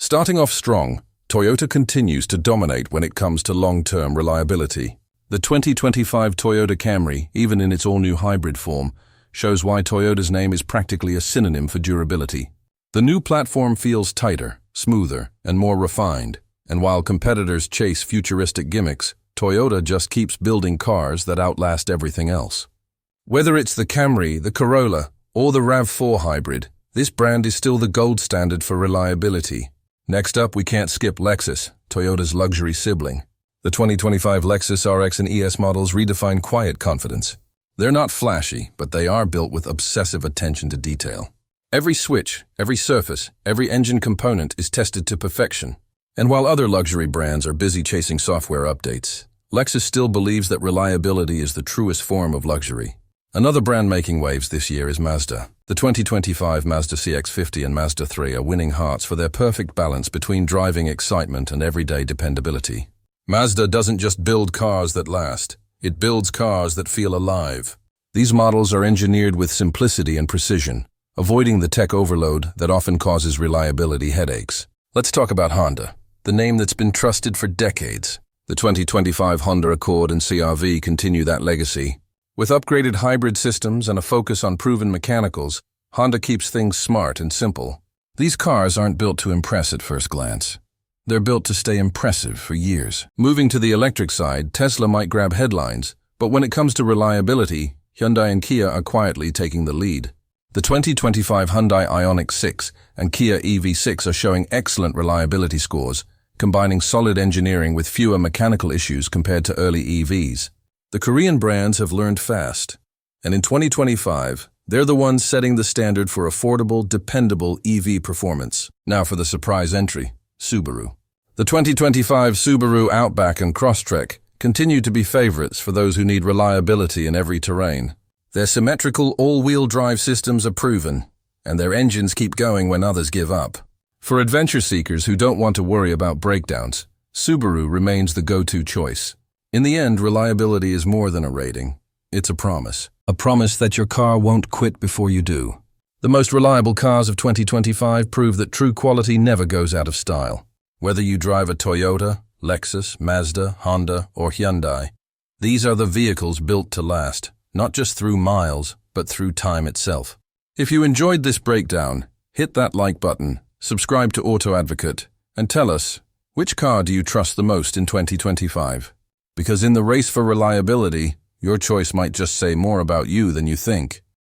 Starting off strong, Toyota continues to dominate when it comes to long-term reliability. The 2025 Toyota Camry, even in its all-new hybrid form, shows why Toyota's name is practically a synonym for durability. The new platform feels tighter, smoother, and more refined, and while competitors chase futuristic gimmicks, Toyota just keeps building cars that outlast everything else. Whether it's the Camry, the Corolla, or the RAV4 hybrid, this brand is still the gold standard for reliability. Next up, we can't skip Lexus, Toyota's luxury sibling. The 2025 Lexus RX and ES models redefine quiet confidence. They're not flashy, but they are built with obsessive attention to detail. Every switch, every surface, every engine component is tested to perfection. And while other luxury brands are busy chasing software updates, Lexus still believes that reliability is the truest form of luxury. Another brand making waves this year is Mazda. The 2025 Mazda CX-50 and Mazda 3 are winning hearts for their perfect balance between driving excitement and everyday dependability. Mazda doesn't just build cars that last, it builds cars that feel alive. These models are engineered with simplicity and precision, avoiding the tech overload that often causes reliability headaches. Let's talk about Honda, the name that's been trusted for decades. The 2025 Honda Accord and CR-V continue that legacy. With upgraded hybrid systems and a focus on proven mechanicals, Honda keeps things smart and simple. These cars aren't built to impress at first glance. They're built to stay impressive for years. Moving to the electric side, Tesla might grab headlines, but when it comes to reliability, Hyundai and Kia are quietly taking the lead. The 2025 Hyundai Ioniq 6 and Kia EV6 are showing excellent reliability scores, combining solid engineering with fewer mechanical issues compared to early EVs. The Korean brands have learned fast, and in 2025, they're the ones setting the standard for affordable, dependable EV performance. Now for the surprise entry, Subaru. The 2025 Subaru Outback and Crosstrek continue to be favorites for those who need reliability in every terrain. Their symmetrical all-wheel drive systems are proven, and their engines keep going when others give up. For adventure seekers who don't want to worry about breakdowns, Subaru remains the go-to choice. In the end, reliability is more than a rating. It's a promise. A promise that your car won't quit before you do. The most reliable cars of 2025 prove that true quality never goes out of style. Whether you drive a Toyota, Lexus, Mazda, Honda, or Hyundai, these are the vehicles built to last, not just through miles, but through time itself. If you enjoyed this breakdown, hit that like button, subscribe to Auto Advocate, and tell us, which car do you trust the most in 2025? Because in the race for reliability, your choice might just say more about you than you think.